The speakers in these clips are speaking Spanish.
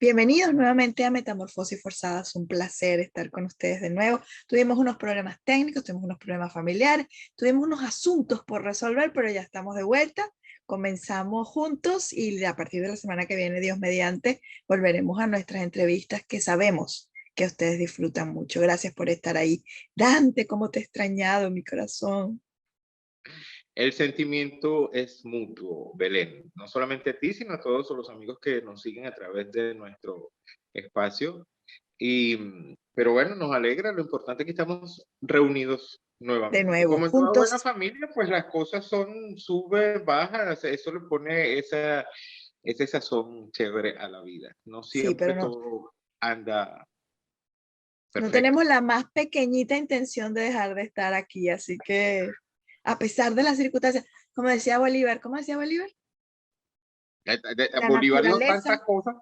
Bienvenidos nuevamente a Metamorfosis Forzadas, un placer estar con ustedes de nuevo. Tuvimos unos problemas técnicos, tuvimos unos problemas familiares, tuvimos unos asuntos por resolver, pero ya estamos de vuelta. Comenzamos juntos y a partir de la semana que viene, Dios mediante, volveremos a nuestras entrevistas que sabemos que ustedes disfrutan mucho. Gracias por estar ahí. Dante, cómo te he extrañado, mi corazón. El sentimiento es mutuo, Belén. No solamente a ti, sino a todos los amigos que nos siguen a través de nuestro espacio. Pero bueno, nos alegra, lo importante es que estamos reunidos De nuevamente. nuevo, Como en toda buena juntos. familia, pues las cosas son sube, baja, eso le pone ese sazón chévere a la vida. No Sí, siempre pero no, todo anda no perfecto. tenemos la más pequeñita intención de dejar de estar aquí, así que a pesar de las circunstancias, como decía Bolívar, la Bolívar dijo naturaleza, tantas cosas.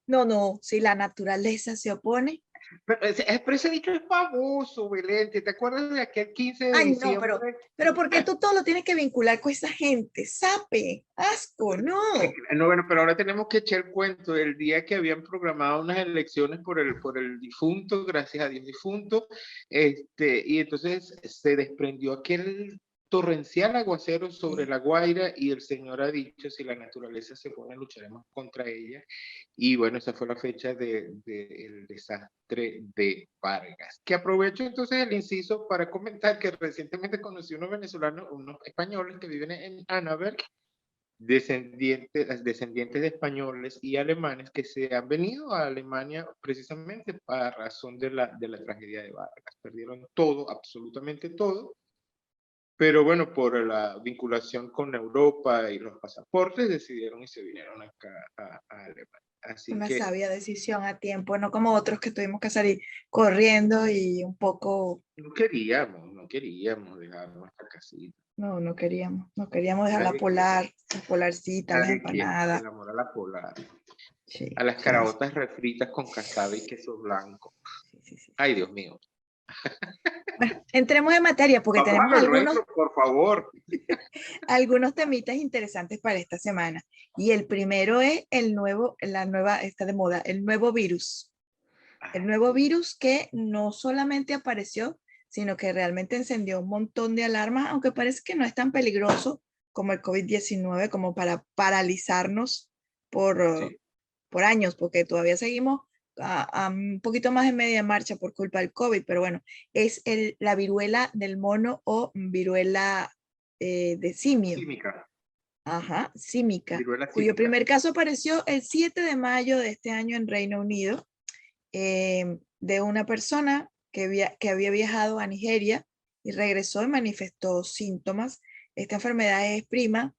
no, si la naturaleza se opone, Pero ese dicho es famoso, Belén. ¿Te acuerdas de aquel 15 de ay no, diciembre? pero ¿por qué tú todo lo tienes que vincular con esa gente? Sape, asco, no. No, bueno, pero ahora tenemos que echar el cuento. El día que habían programado unas elecciones por el difunto, gracias a Dios difunto, y entonces se desprendió aquel torrencial aguacero sobre Sí. La Guaira y el Señor ha dicho, si la naturaleza se pone, lucharemos contra ella. Y bueno, esa fue la fecha del desastre de Vargas. Que aprovecho entonces el inciso para comentar que recientemente conocí unos venezolanos, unos españoles que viven en Annaberg, descendientes de españoles y alemanes que se han venido a Alemania precisamente para razón de la tragedia de Vargas. Perdieron todo, absolutamente todo, pero bueno, por la vinculación con Europa y los pasaportes decidieron y se vinieron acá a Alemania. Así Una que sabia decisión a tiempo, no como otros que tuvimos que salir corriendo y un poco, no queríamos dejar nuestra casita. no queríamos dejar Nadie quiere, la polarcita, las nadie quiere, empanadas. el amor a la polar, Sí, a las sí, caraotas refritas con casada y queso blanco. sí, sí, sí. Ay, Dios mío. Bueno, entremos en materia porque Vamos tenemos a lo nuestro, por favor. algunos temitas interesantes para esta semana. Y el primero es está de moda, el nuevo virus. El nuevo virus que no solamente apareció, sino que realmente encendió un montón de alarmas, aunque parece que no es tan peligroso como el COVID-19, como para paralizarnos por, Sí. por años, porque todavía seguimos a un poquito más en media marcha por culpa del COVID, pero bueno, es la viruela del mono o viruela de simio. Química, Ajá, símica, viruela cuyo química. primer caso apareció el 7 de mayo de este año en Reino Unido, de una persona que había viajado a Nigeria y regresó y manifestó síntomas. Esta enfermedad es prima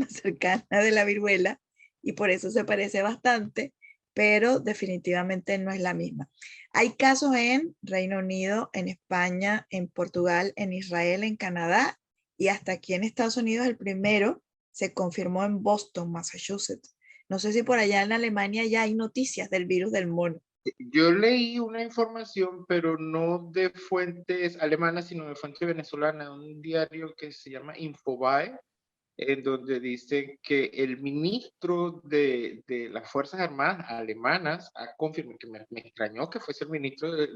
cercana de la viruela y por eso se parece bastante, pero definitivamente no es la misma. Hay casos en Reino Unido, en España, en Portugal, en Israel, en Canadá y hasta aquí en Estados Unidos el primero se confirmó en Boston, Massachusetts. No sé si por allá en Alemania ya hay noticias del virus del mono. Yo leí una información, pero no de fuentes alemanas, sino de fuentes venezolanas, un diario que se llama Infobae, en donde dice que el ministro de las Fuerzas Armadas alemanas ha confirmado, que me extrañó que fuese el ministro de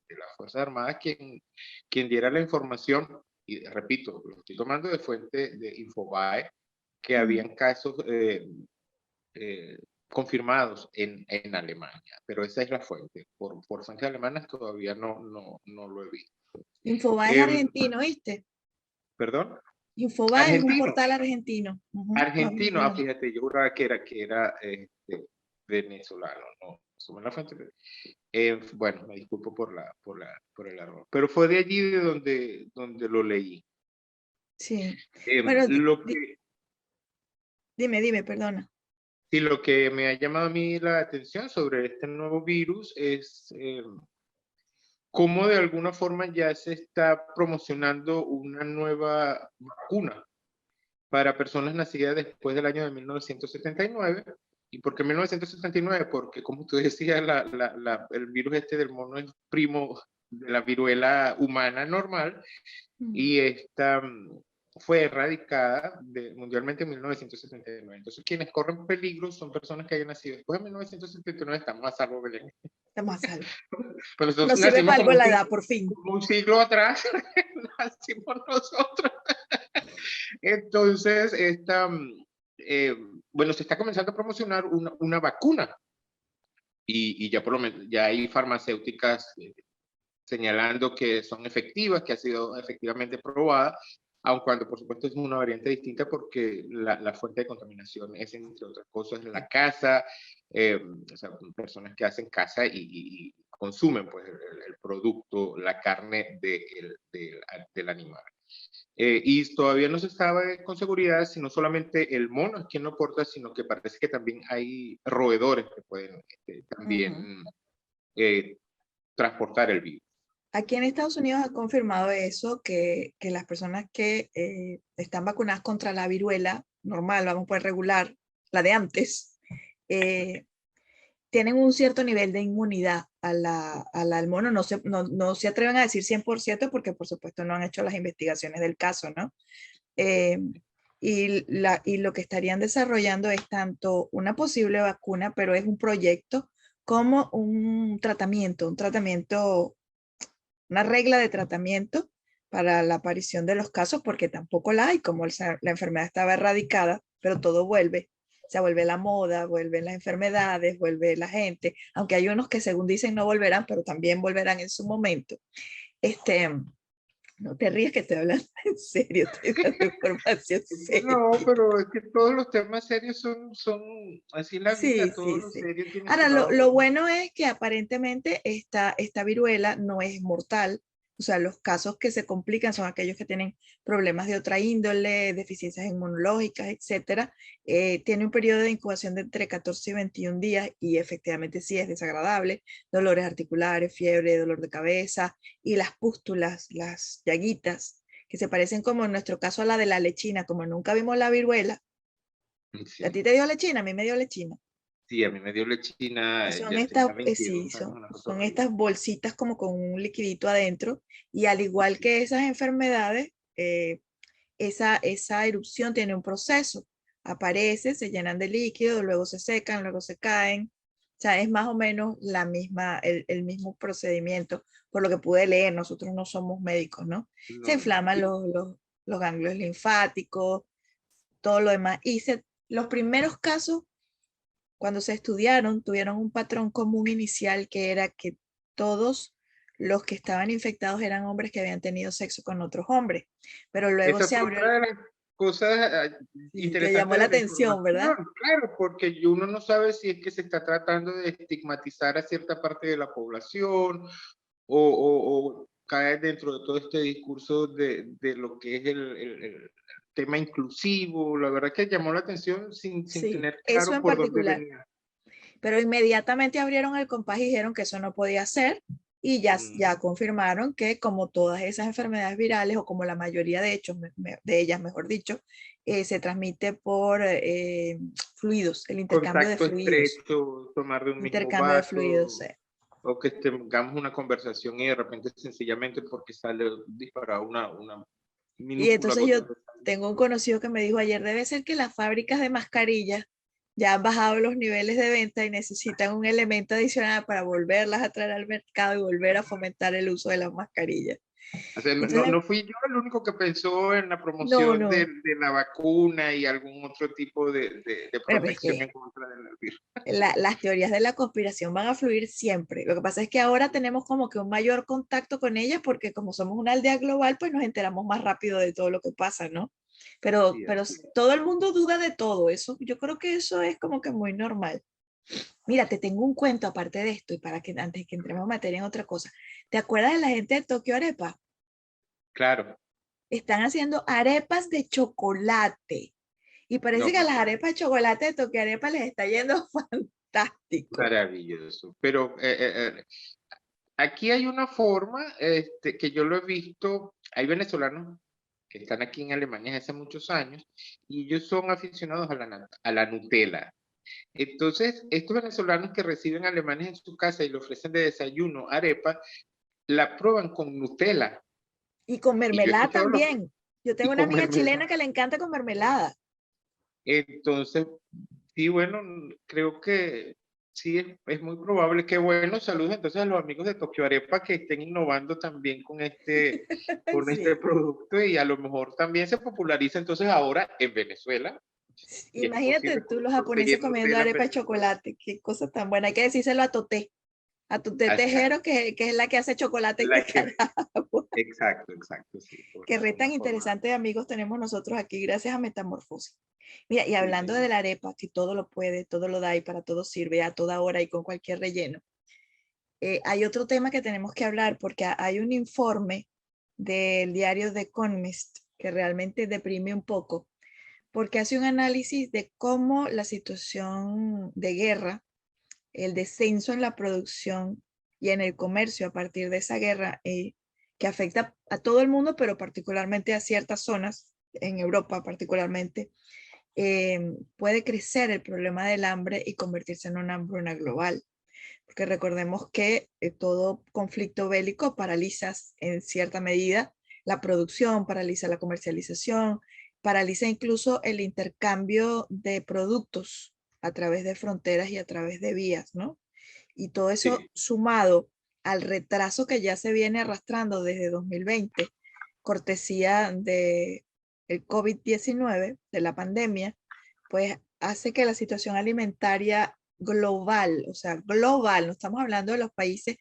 las Fuerzas Armadas quien diera la información, y repito, lo estoy tomando de fuente de Infobae, que Mm. habían casos eh, confirmados en Alemania, pero esa es la fuente. Por fuentes alemanas todavía no lo he visto. Infobae es Eh, argentino, ¿viste? ¿Perdón? Infobae es un Argentino. portal argentino. Ujú, no Argentino, americano. fíjate, yo juraba que era venezolano, no, somos la fuente. Bueno, me disculpo por el error, pero fue de allí de donde lo leí. Sí. Em, Bueno, lo que, dime, perdona. sí, lo que me ha llamado a mí la atención sobre este nuevo virus es cómo de alguna forma ya se está promocionando una nueva vacuna para personas nacidas después del año de 1979. ¿Y por qué 1979? Porque, como tú decías, el virus este del mono es primo de la viruela humana normal, Mm. y esta fue erradicada mundialmente en 1979. Entonces, quienes corren peligro son personas que hayan nacido después de 1979, estamos a salvo, Belén. Estamos a salvo. Pero nosotros Nos sirve nacimos para algo la edad, por fin. como un siglo atrás, nacimos nosotros. Entonces, bueno, se está comenzando a promocionar una vacuna, y ya por lo menos ya hay farmacéuticas señalando que son efectivas, que ha sido efectivamente probada, aun cuando por supuesto es una variante distinta porque la fuente de contaminación es, entre otras cosas, la caza, o sea, personas que hacen caza y consumen pues el producto, la carne del animal. Y todavía no se sabe con seguridad si no solamente el mono es quien lo porta, sino que parece que también hay roedores que pueden también transportar el virus. Aquí en Estados Unidos ha confirmado eso, que las personas que están vacunadas contra la viruela normal, vamos a poner regular, la de antes, tienen un cierto nivel de inmunidad al mono. No se atreven a decir 100% porque por supuesto no han hecho las investigaciones del caso, ¿no? Eh, y lo que estarían desarrollando es tanto una posible vacuna, pero es un proyecto, como un tratamiento, una regla de tratamiento para la aparición de los casos, porque tampoco la hay, como la enfermedad estaba erradicada, pero todo vuelve. O sea, vuelve la moda, vuelven las enfermedades, vuelve la gente, aunque hay unos que según dicen no volverán, pero también volverán en su momento. No te rías, que estoy hablando en serio, estoy dando información seria. No, pero es que todos los temas serios son así la vida, Sí, todo sí, lo sí. serio tiene su Ahora, lado lo bueno. bueno es que aparentemente esta viruela no es mortal. O sea, los casos que se complican son aquellos que tienen problemas de otra índole, deficiencias inmunológicas, etcétera. Tiene un periodo de incubación de entre 14 y 21 días y efectivamente sí es desagradable. Dolores articulares, fiebre, dolor de cabeza y las pústulas, las llaguitas, que se parecen como en nuestro caso a la de la lechina, como nunca vimos la viruela. ¿A ti Sí, te dio lechina? A mí me dio lechina. sí, a mí me dio lechina, Son ya estas, tenía 22 sí, años, una cosa son horrible. estas bolsitas como con un liquidito adentro, y al igual que esas enfermedades, esa erupción tiene un proceso. Aparece, se llenan de líquido, luego se secan, luego se caen. O sea, es más o menos el mismo procedimiento, por lo que pude leer. Nosotros no somos médicos, ¿no? Se No, no, no. inflaman los ganglios linfáticos, todo lo demás. Los primeros casos, cuando se estudiaron, tuvieron un patrón común inicial, que era que todos los que estaban infectados eran hombres que habían tenido sexo con otros hombres, pero luego Esa se fue abrió, otra de las cosas sí, que llamó interesantes la de la atención, ¿verdad? información, claro, porque uno no sabe si es que se está tratando de estigmatizar a cierta parte de la población o cae dentro de todo este discurso de lo que es el tema inclusivo. La verdad que llamó la atención sin Sí, tener eso claro en por dónde particular. venía. Pero inmediatamente abrieron el compás y dijeron que eso no podía ser, y ya confirmaron que, como todas esas enfermedades virales, o como la mayoría de hecho, de ellas, mejor dicho, se transmite por fluidos, el intercambio de Contacto fluidos. estrecho, tomar de un mismo Intercambio de fluidos. vaso, o que tengamos una conversación y de repente sencillamente porque sale disparada una Y minúscula entonces gota yo de sangre. tengo un conocido que me dijo ayer, debe ser que las fábricas de mascarillas ya han bajado los niveles de venta y necesitan un elemento adicional para volverlas a traer al mercado y volver a fomentar el uso de las mascarillas. O sea, Entonces, no fui yo el único que pensó en la no, promoción no. de la vacuna y algún otro tipo de Bueno, pero es protección que en contra del virus. las teorías de la conspiración van a fluir siempre. Lo que pasa es que ahora tenemos como que un mayor contacto con ellas, porque como somos una aldea global, pues nos enteramos más rápido de todo lo que pasa, ¿no? Sí, Pero así. todo el mundo duda de todo eso. Yo creo que eso es como que muy normal. Mira, te tengo un cuento aparte de esto, y para que antes que entremos en materia en otra cosa. ¿Te acuerdas de la gente de Tokio Arepa? Claro, Están haciendo arepas de chocolate. Y parece no, que a las arepas de chocolate de Tokio Arepa les está yendo fantástico. maravilloso. Pero aquí hay una forma que yo lo he visto, hay venezolanos que están aquí en Alemania hace muchos años y ellos son aficionados a la Nutella. Entonces, estos venezolanos que reciben alemanes en su casa y le ofrecen de desayuno arepa, la prueban con Nutella. Y con Y yo he mermelada escuchado también. Yo tengo y una con amiga mermelada. chilena que le encanta con mermelada. Entonces, sí, bueno, creo que sí, es muy probable. Qué bueno, saludos entonces a los amigos de Tokio Arepa que estén innovando también con este Sí. producto y a lo mejor también se populariza entonces ahora en Venezuela. Y es Imagínate posible tú los japoneses conseguir comiendo Nutella en arepa de Venezuela. chocolate. Qué cosa tan buena. Hay que decírselo a Toté Hasta Tejero, que es la que hace chocolate en la que, Nicaragua. exacto, sí, por Qué red alguna tan forma. interesante de amigos tenemos nosotros aquí gracias a Metamorfosis. Mira, y Sí, hablando de señor. la arepa, que todo lo puede, todo lo da y para todo sirve a toda hora y con cualquier relleno. Hay otro tema que tenemos que hablar porque hay un informe del diario The Economist que realmente deprime un poco porque hace un análisis de cómo la situación de guerra, el descenso en la producción y en el comercio a partir de esa guerra, que afecta a todo el mundo, pero particularmente a ciertas zonas, en Europa particularmente, puede crecer el problema del hambre y convertirse en una hambruna global. Porque recordemos que todo conflicto bélico paraliza en cierta medida la producción, paraliza la comercialización, paraliza incluso el intercambio de productos a través de fronteras y a través de vías, ¿no? Y todo eso Sí, sumado al retraso que ya se viene arrastrando desde 2020, cortesía de el COVID-19, de la pandemia, pues hace que la situación alimentaria global, o sea, global, no estamos hablando de los países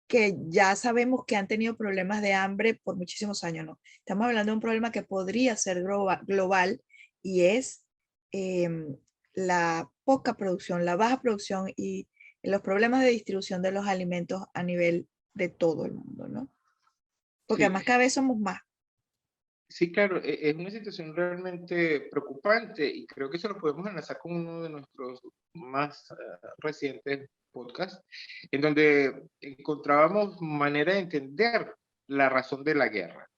que ya sabemos que han tenido problemas de hambre por muchísimos años, no. Estamos hablando de un problema que podría ser global y es eh, la poca producción, la baja producción y los problemas de distribución de los alimentos a nivel de todo el mundo, ¿no? Porque sí. además cada vez somos más. Sí, claro, es una situación realmente preocupante y creo que eso lo podemos enlazar con uno de nuestros más recientes podcasts, en donde encontrábamos manera de entender la razón de la guerra.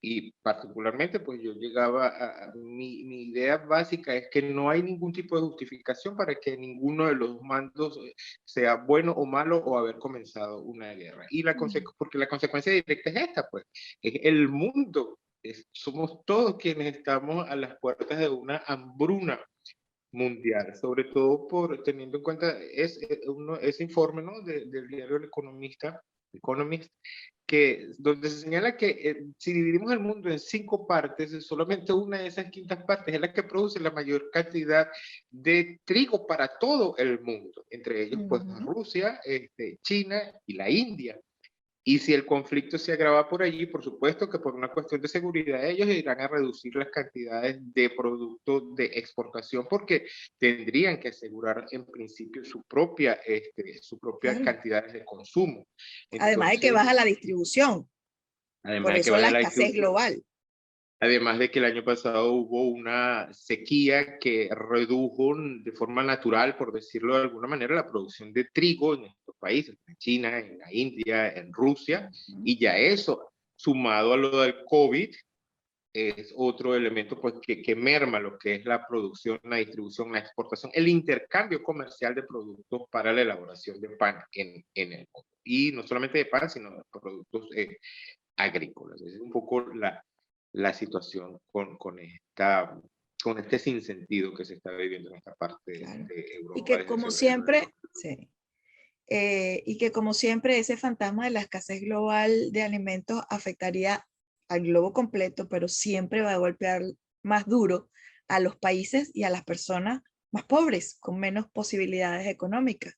Y particularmente, pues yo llegaba mi idea básica es que no hay ningún tipo de justificación para que ninguno de los mandos sea bueno o malo o haber comenzado una guerra. Y porque la consecuencia directa es esta, pues, es el mundo. Somos todos quienes estamos a las puertas de una hambruna mundial, sobre todo por teniendo en cuenta ese informe, ¿no? Del diario El Economista, Economist, donde se señala que si dividimos el mundo en 5 partes, solamente una de esas quintas partes es la que produce la mayor cantidad de trigo para todo el mundo, entre ellos pues Rusia, China y la India. Y si el conflicto se agrava por allí, por supuesto que por una cuestión de seguridad ellos irán a reducir las cantidades de productos de exportación porque tendrían que asegurar en principio su propia Claro. cantidad de consumo. Además de que Entonces, baja la distribución, además por de que eso la vaya la escasez distribución, global. además de que el año pasado hubo una sequía que redujo de forma natural, por decirlo de alguna manera, la producción de trigo en estos países, en China, en la India, en Rusia, y ya eso, sumado a lo del COVID, es otro elemento pues, que merma lo que es la producción, la distribución, la exportación, el intercambio comercial de productos para la elaboración de pan en el mundo. Y no solamente de pan, sino de productos agrícolas. Esa es un poco la situación con este sinsentido que se está viviendo en esta parte Claro. de Y Europa que desde como febrero. siempre, sí, y que como siempre ese fantasma de la escasez global de alimentos afectaría al globo completo, pero siempre va a golpear más duro a los países y a las personas más pobres, con menos posibilidades económicas.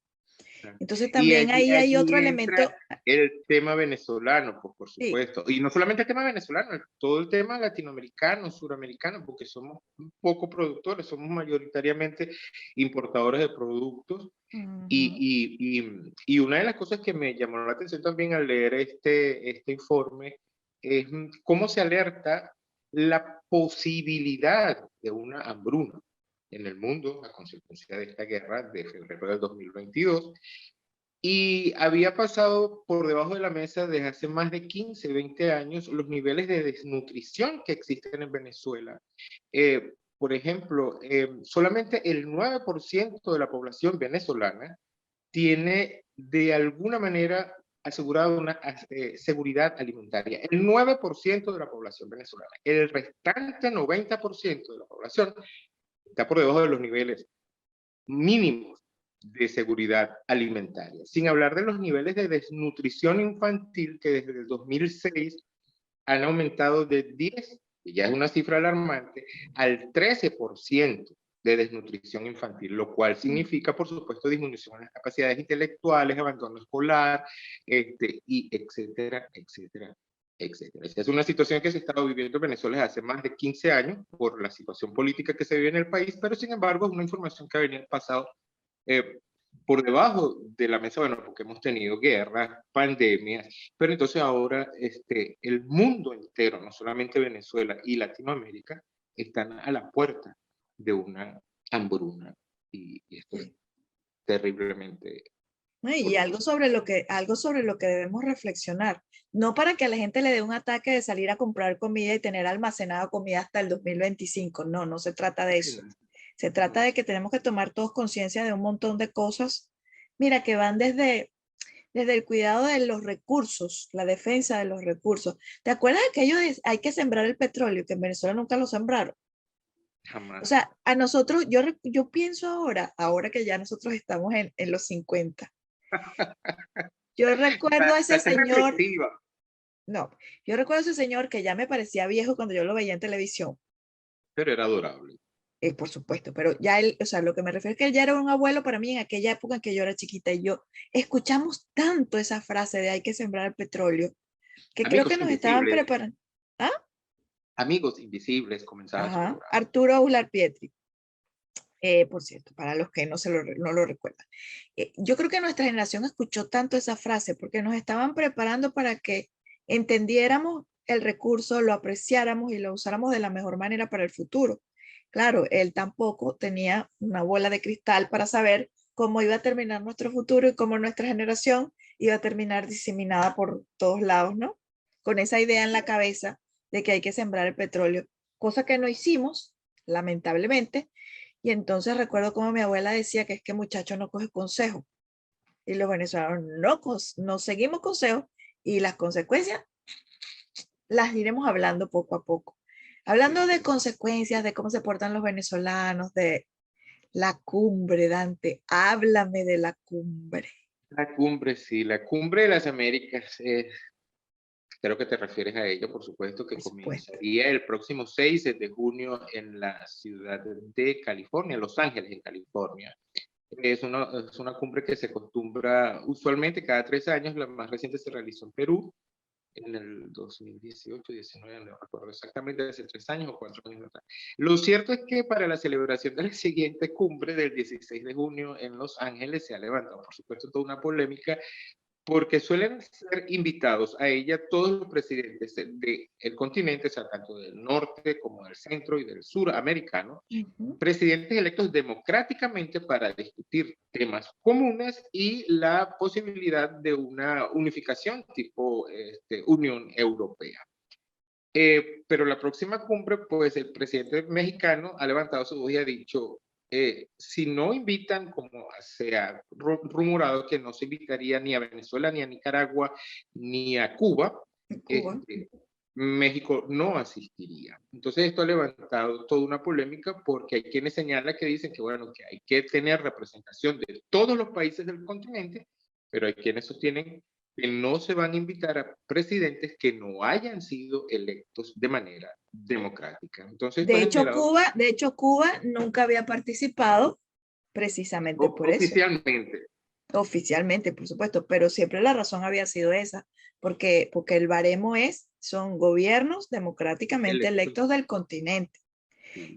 Entonces Y también ahí hay otro allí entra elemento, el tema venezolano, pues por sí, supuesto. Y no solamente el tema venezolano, todo el tema latinoamericano, suramericano, porque somos un poco productores, somos mayoritariamente importadores de productos. uh-huh, Y una de las cosas que me llamó la atención también al leer este informe es cómo se alerta la posibilidad de una hambruna en el mundo a consecuencia de esta guerra de febrero del 2022 y había pasado por debajo de la mesa desde hace más de 15, 20 años los niveles de desnutrición que existen en Venezuela. Por ejemplo, solamente el 9% de la población venezolana tiene de alguna manera asegurado una seguridad alimentaria. El 9% de la población venezolana. El restante 90% de la población está por debajo de los niveles mínimos de seguridad alimentaria. Sin hablar de los niveles de desnutrición infantil que desde el 2006 han aumentado de 10, que ya es una cifra alarmante, al 13% de desnutrición infantil, lo cual significa, por supuesto, disminución en las capacidades intelectuales, abandono escolar, y etcétera, etcétera, etcétera. Esta es una situación que se ha estado viviendo en Venezuela desde hace más de 15 años por la situación política que se vive en el país, pero sin embargo es una información que ha venido pasado por debajo de la mesa, bueno, porque hemos tenido guerras, pandemias, pero entonces ahora el mundo entero, no solamente Venezuela y Latinoamérica, están a la puerta de una hambruna y esto es terriblemente. Y algo sobre lo que debemos reflexionar, no para que a la gente le dé un ataque de salir a comprar comida y tener almacenada comida hasta el 2025, no, no se trata de eso. Se trata de que tenemos que tomar todos conciencia de un montón de cosas, mira, que van desde el cuidado de los recursos, la defensa de los recursos. ¿Te acuerdas de aquello de hay que sembrar el petróleo, que en Venezuela nunca lo sembraron? Jamás. O sea, a nosotros, yo pienso ahora que ya nosotros estamos en los 50. Yo recuerdo a ese señor, Reflexiva. no, yo recuerdo a ese señor que ya me parecía viejo cuando yo lo veía en televisión. Pero era adorable. Por supuesto, pero ya él, o sea, lo que me refiero es que él ya era un abuelo para mí en aquella época en que yo era chiquita y yo escuchamos tanto esa frase de hay que sembrar el petróleo, que creo que Amigos nos estaban invisibles. preparando. ¿Ah? Amigos invisibles comenzaba su Ajá, programa. Arturo Aular Pietri. Por cierto, para los que no lo recuerdan. Yo creo que nuestra generación escuchó tanto esa frase porque nos estaban preparando para que entendiéramos el recurso, lo apreciáramos y lo usáramos de la mejor manera para el futuro. Claro, él tampoco tenía una bola de cristal para saber cómo iba a terminar nuestro futuro y cómo nuestra generación iba a terminar diseminada por todos lados, ¿no? Con esa idea en la cabeza de que hay que sembrar el petróleo, cosa que no hicimos, lamentablemente, y entonces recuerdo como mi abuela decía que es que muchacho no coge consejo. Y los venezolanos no seguimos consejos y las consecuencias las iremos hablando poco a poco. Hablando de consecuencias, de cómo se portan los venezolanos, de la cumbre, Dante, háblame de la cumbre. La cumbre, sí, la cumbre de las Américas. Creo que te refieres a ello, por supuesto, que Por supuesto. comenzaría el próximo 6 de junio en la ciudad de California, Los Ángeles, en California. Es una cumbre que se acostumbra usualmente cada 3 años. La más reciente se realizó en Perú en el 2018, 19, no recuerdo exactamente, hace 3 años o 4 años atrás. Lo cierto es que para la celebración de la siguiente cumbre del 16 de junio en Los Ángeles se ha levantado, por supuesto, toda una polémica porque suelen ser invitados a ella todos los presidentes del continente, o sea, tanto del norte como del centro y del sur americano, presidentes electos democráticamente para discutir temas comunes y la posibilidad de una unificación tipo Unión Europea. Pero la próxima cumbre, pues el presidente mexicano ha levantado su voz y ha dicho, si no invitan, como se ha rumorado que no se invitaría ni a Venezuela, ni a Nicaragua, ni a Cuba, Cuba. México no asistiría. Entonces esto ha levantado toda una polémica porque hay quienes señalan que dicen que, bueno, que hay que tener representación de todos los países del continente, pero hay quienes sostienen que no se van a invitar a presidentes que no hayan sido electos de manera democrática. Entonces, de hecho, Cuba nunca había participado precisamente por eso. oficialmente. Oficialmente, por supuesto, pero siempre la razón había sido esa, porque el baremo son gobiernos democráticamente electos del continente.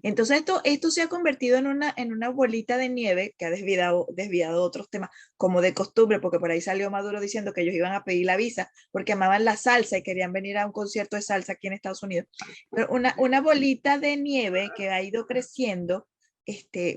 Entonces esto se ha convertido en una bolita de nieve que ha desviado otros temas, como de costumbre, porque por ahí salió Maduro diciendo que ellos iban a pedir la visa porque amaban la salsa y querían venir a un concierto de salsa aquí en Estados Unidos. Pero una bolita de nieve que ha ido creciendo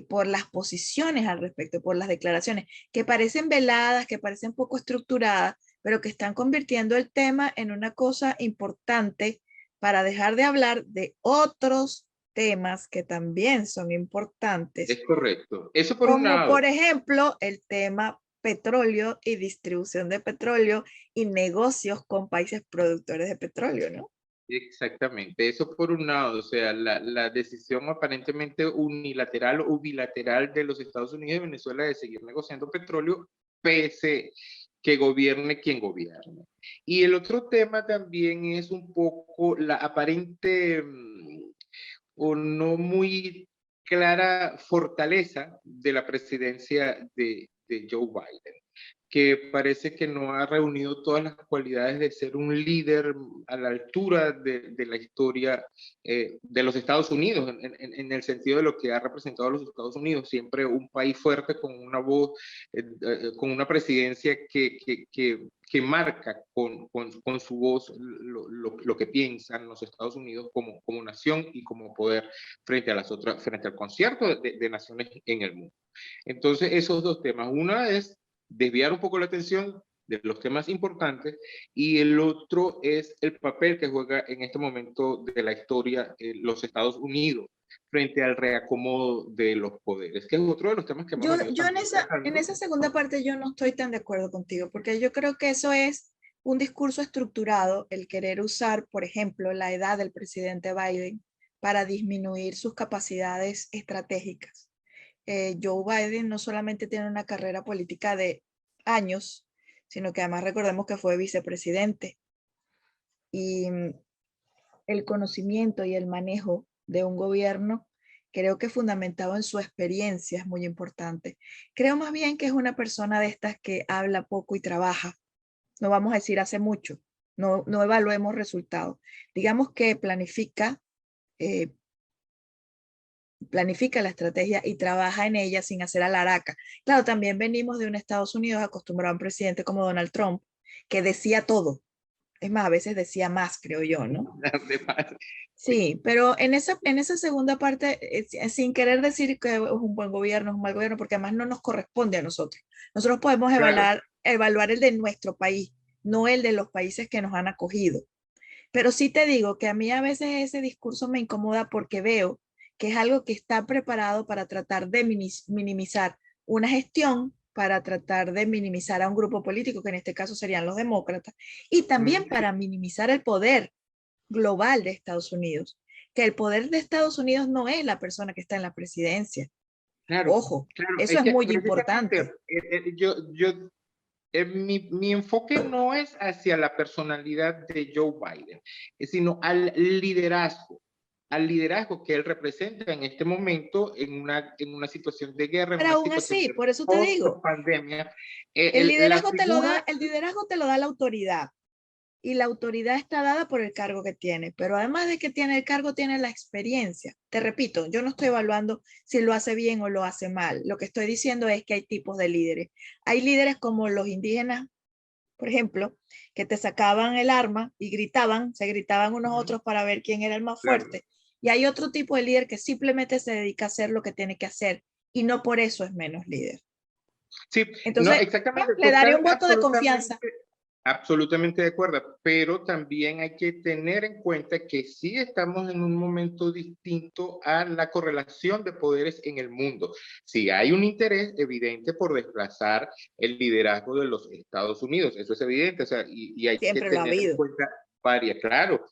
por las posiciones al respecto, por las declaraciones, que parecen veladas, que parecen poco estructuradas, pero que están convirtiendo el tema en una cosa importante para dejar de hablar de otros temas que también son importantes. Es correcto. Eso por como un lado. por ejemplo el tema petróleo y distribución de petróleo y negocios con países productores de petróleo, ¿no? Exactamente, eso por un lado, o sea, la decisión aparentemente unilateral o bilateral de los Estados Unidos y Venezuela de seguir negociando petróleo, pese que gobierne quien gobierne. Y el otro tema también es un poco la aparente o no muy clara fortaleza de la presidencia de Joe Biden, que parece que no ha reunido todas las cualidades de ser un líder a la altura de la historia de los Estados Unidos, en el sentido de lo que ha representado a los Estados Unidos, siempre un país fuerte con una voz, con una presidencia que marca con su voz lo que piensan los Estados Unidos como nación y como poder frente a las otras, frente al concierto de naciones en el mundo. Entonces, esos dos temas. Una es desviar un poco la atención de los temas importantes y el otro es el papel que juega en este momento de la historia los Estados Unidos frente al reacomodo de los poderes, que es otro de los temas que hemos venido Yo también en tratando. esa segunda parte yo no estoy tan de acuerdo contigo, porque yo creo que eso es un discurso estructurado, el querer usar, por ejemplo, la edad del presidente Biden para disminuir sus capacidades estratégicas. Joe Biden no solamente tiene una carrera política de años, sino que además recordemos que fue vicepresidente y el conocimiento y el manejo de un gobierno, creo que fundamentado en su experiencia es muy importante. Creo más bien que es una persona de estas que habla poco y trabaja. No vamos a decir hace mucho, no evaluemos resultados. Digamos que eh, planifica la estrategia y trabaja en ella sin hacer alaraca. Claro, también venimos de un Estados Unidos acostumbrado a un presidente como Donald Trump, que decía todo. Es más, a veces decía más, creo yo, ¿no? Sí, pero en esa segunda parte, sin querer decir que es un buen gobierno, es un mal gobierno, porque además no nos corresponde a nosotros. Nosotros podemos Claro. evaluar el de nuestro país, no el de los países que nos han acogido. Pero sí te digo que a mí a veces ese discurso me incomoda porque veo que es algo que está preparado para tratar de minimizar una gestión, para tratar de minimizar a un grupo político, que en este caso serían los demócratas, y también para minimizar el poder global de Estados Unidos, que el poder de Estados Unidos no es la persona que está en la presidencia. Claro, Ojo, claro, eso es es que muy precisamente importante. mi enfoque no es hacia la personalidad de Joe Biden, sino al liderazgo que él representa en este momento en una situación de guerra, en Pero una aún situación así, de por eso te digo, post-pandemia. La figura, el liderazgo te lo da la autoridad y la autoridad está dada por el cargo que tiene, pero además de que tiene el cargo, tiene la experiencia. Te repito, yo no estoy evaluando si lo hace bien o lo hace mal. Lo que estoy diciendo es que hay tipos de líderes. Hay líderes como los indígenas, por ejemplo, que te sacaban el arma y gritaban, se gritaban unos a otros para ver quién era el más claro, fuerte. Y hay otro tipo de líder que simplemente se dedica a hacer lo que tiene que hacer y no por eso es menos líder. sí, no, Entonces, exactamente, le daría total, un voto de confianza. absolutamente de acuerdo, pero también hay que tener en cuenta que sí estamos en un momento distinto a la correlación de poderes en el mundo. Sí hay un interés evidente por desplazar el liderazgo de los Estados Unidos, eso es evidente, o sea, y hay que Siempre lo ha tener en habido. cuenta varias, claro,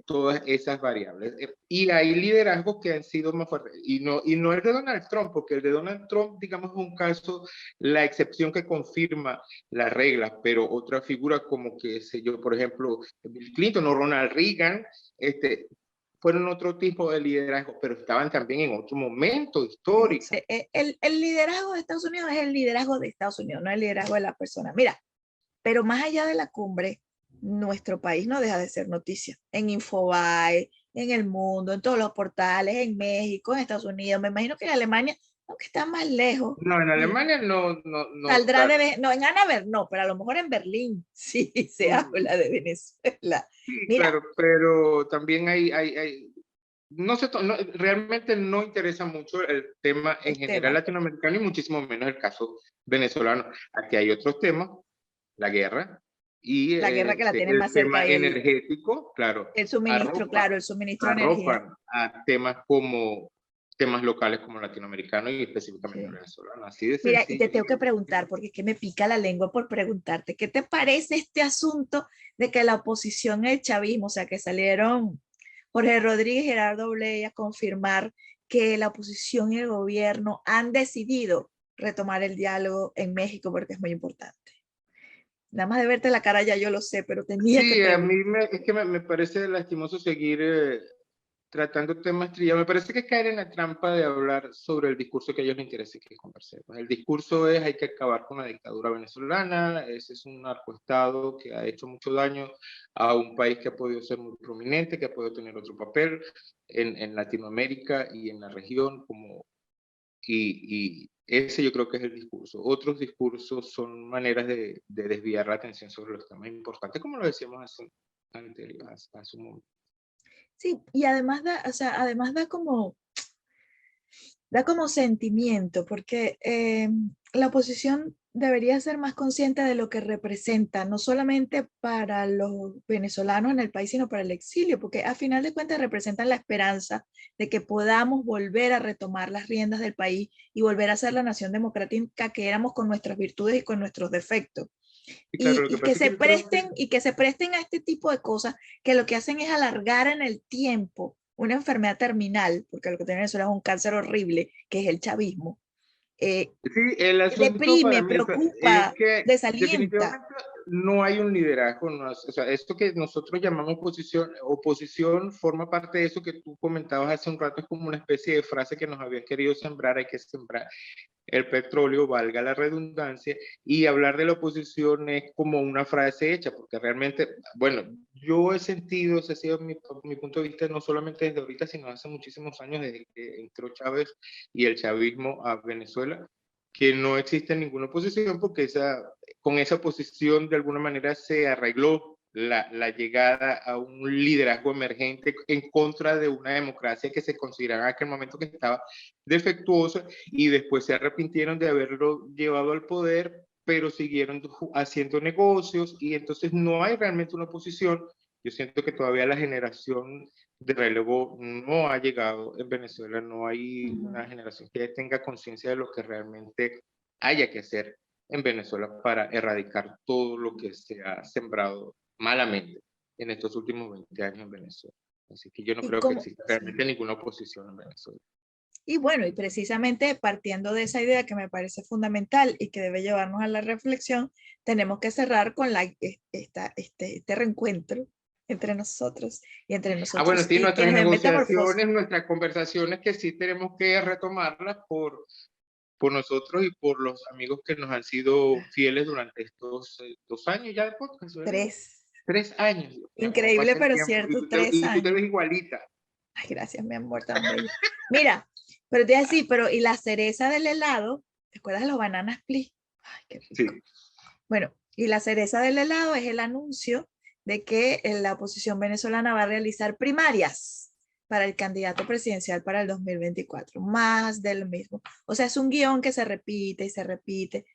todas esas variables. Y hay liderazgos que han sido más fuertes, y no el de Donald Trump, porque el de Donald Trump, digamos, es un caso, la excepción que confirma las reglas, pero otra figura como que sé yo, por ejemplo, Bill Clinton o Ronald Reagan, fueron otro tipo de liderazgo, pero estaban también en otro momento histórico. El liderazgo de Estados Unidos es el liderazgo de Estados Unidos, no el liderazgo de la persona. Mira, pero más allá de la cumbre, nuestro país no deja de ser noticia. En Infobae, en el mundo, en todos los portales, en México, en Estados Unidos, me imagino que en Alemania, aunque está más lejos, No, en y Alemania no saldrá tanto. no, en Hanover no, pero a lo mejor en Berlín sí se Mm, habla de Venezuela. sí, Mira, claro, pero también no sé, realmente no interesa mucho el tema en el general tema, latinoamericano y muchísimo menos el caso venezolano. Aquí hay otros temas, la guerra y la guerra que la tienen el más cerca tema y energético, claro, el suministro, claro, el suministro de energía. arropan a temas como temas locales como latinoamericanos y específicamente Sí. venezolanos. Así de Mira, y te sencillo. tengo que preguntar, porque es que me pica la lengua por preguntarte, ¿qué te parece este asunto de que la oposición, el chavismo, o sea, que salieron Jorge Rodríguez y Gerardo Bley a confirmar que la oposición y el gobierno han decidido retomar el diálogo en México porque es muy importante? Nada más de verte la cara ya yo lo sé, pero tenía que Sí, a preguntar. mí es que me parece lastimoso seguir tratando temas trillados. Me parece que es caer en la trampa de hablar sobre el discurso que a ellos les interesa que conversemos. El discurso es: hay que acabar con la dictadura venezolana. Ese es un narcoestado que ha hecho mucho daño a un país que ha podido ser muy prominente, que ha podido tener otro papel en Latinoamérica y en la región, y ese yo creo que es el discurso. Otros discursos son maneras de desviar la atención sobre los temas importantes, como lo decíamos hace un momento. Sí, y además o sea, además da como sentimiento, porque la oposición debería ser más consciente de lo que representa, no solamente para los venezolanos en el país, sino para el exilio, porque a final de cuentas representan la esperanza de que podamos volver a retomar las riendas del país y volver a ser la nación democrática que éramos con nuestras virtudes y con nuestros defectos. Y claro, lo que Que pasa es que se yo creo que presten a este tipo de cosas que lo que hacen es alargar en el tiempo una enfermedad terminal, porque lo que tiene Venezuela es un cáncer horrible, que es el chavismo. sí, el asunto para Deprime, mí, o sea, es preocupa, que desalienta. definitivamente no hay un liderazgo, no, o sea, esto que nosotros llamamos oposición forma parte de eso que tú comentabas hace un rato, es como una especie de frase que nos habían querido sembrar: hay que sembrar el petróleo, valga la redundancia, y hablar de la oposición es como una frase hecha, porque realmente, bueno, yo he sentido, ese ha sido mi punto de vista, no solamente desde ahorita, sino hace muchísimos años, desde que entró Chávez y el chavismo a Venezuela, que no existe ninguna oposición, porque con esa oposición de alguna manera se arregló la llegada a un liderazgo emergente en contra de una democracia que se consideraba en aquel momento que estaba defectuosa, y después se arrepintieron de haberlo llevado al poder, pero siguieron haciendo negocios, y entonces no hay realmente una oposición. Yo siento que todavía la generación de relevo no ha llegado en Venezuela, no hay una generación que tenga conciencia de lo que realmente haya que hacer en Venezuela para erradicar todo lo que se ha sembrado malamente en estos últimos 20 años en Venezuela. Así que yo no Y creo que como, exista sí. realmente ninguna oposición en Venezuela. Y bueno, y precisamente partiendo de esa idea que me parece fundamental y que debe llevarnos a la reflexión, tenemos que cerrar con este reencuentro entre nosotros Bueno, sí, y nuestras de metamorfosis. negociaciones, nuestras conversaciones que sí tenemos que retomarlas por nosotros y por los amigos que nos han sido fieles durante estos 2 años ya de podcast, ¿verdad? Tres. 3 años, Dios mío, cómo Increíble, pasa el pero tiempo. cierto, 3 años. Y tú te ves igualita. Ay, gracias, mi amor, tan bello. Mira, pero te iba a decir, pero y la cereza del helado, ¿te acuerdas de los bananas split? Ay, qué Sí. rico. Bueno, y la cereza del helado es el anuncio de que la oposición venezolana va a realizar primarias para el candidato presidencial para el 2024. Más del mismo. O sea, es un guión que se repite y se repite.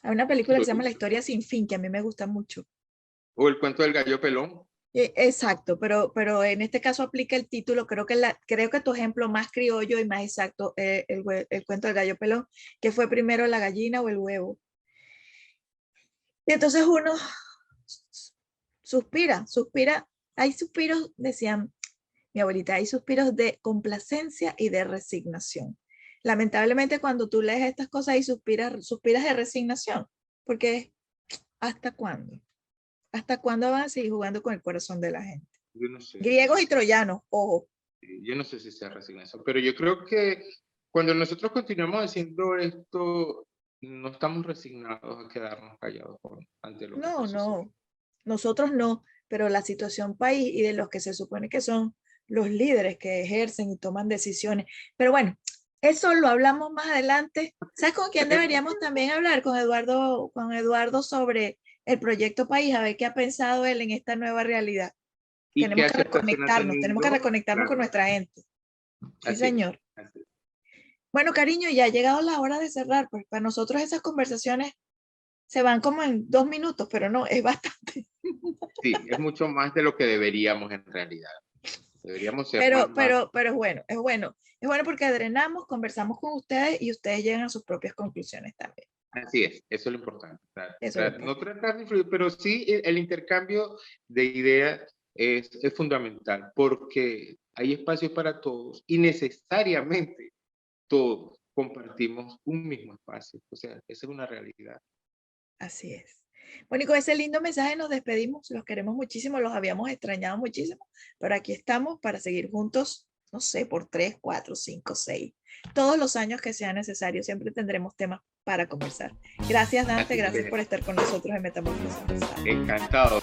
Hay una película que se llama La historia sin fin, que a mí me gusta mucho. O el cuento del gallo pelón. Exacto, pero en este caso aplica el título, creo que tu ejemplo más criollo y más exacto es el cuento del gallo pelón, que fue primero la gallina o el huevo. Y entonces uno suspira, hay suspiros, decían mi abuelita, hay suspiros de complacencia y de resignación. Lamentablemente cuando tú lees estas cosas y suspiras de resignación, porque ¿hasta cuándo? ¿Hasta cuándo van a seguir jugando con el corazón de la gente? Yo no sé. Griegos y troyanos, ojo. Yo no sé si sea resignación, pero yo creo que cuando nosotros continuamos haciendo esto, no estamos resignados a quedarnos callados ante lo que está No, sucediendo. no, nosotros no, pero la situación país y de los que se supone que son los líderes que ejercen y toman decisiones. Pero bueno, eso lo hablamos más adelante. ¿Sabes con quién deberíamos también hablar? Con Eduardo sobre el proyecto país, a ver qué ha pensado él en esta nueva realidad. ¿Y qué aceptación ha Tenemos que tenido? reconectarnos con Claro, nuestra gente. Sí, así es. señor. Así es. Bueno, cariño, ya ha llegado la hora de cerrar, pues para nosotros esas conversaciones se van como en 2 minutos, pero no, es bastante. Sí, es mucho más de lo que deberíamos en realidad. Deberíamos ser Pero, más, pero es bueno. Es bueno porque drenamos, conversamos con ustedes y ustedes llegan a sus propias conclusiones también. Así es, eso es lo importante. Eso es lo No importante. tratar de influir, pero sí el intercambio de ideas es fundamental porque hay espacio para todos y necesariamente todos compartimos un mismo espacio. O sea, esa es una realidad. Así es. Bueno, y con ese lindo mensaje nos despedimos. Los queremos muchísimo, los habíamos extrañado muchísimo, pero aquí estamos para seguir juntos, no sé, por 3, 4, 5, 6, todos los años que sea necesario. Siempre tendremos temas para conversar. Gracias, Dante. Así Gracias que por estar con nosotros en Metamorfosis. encantado.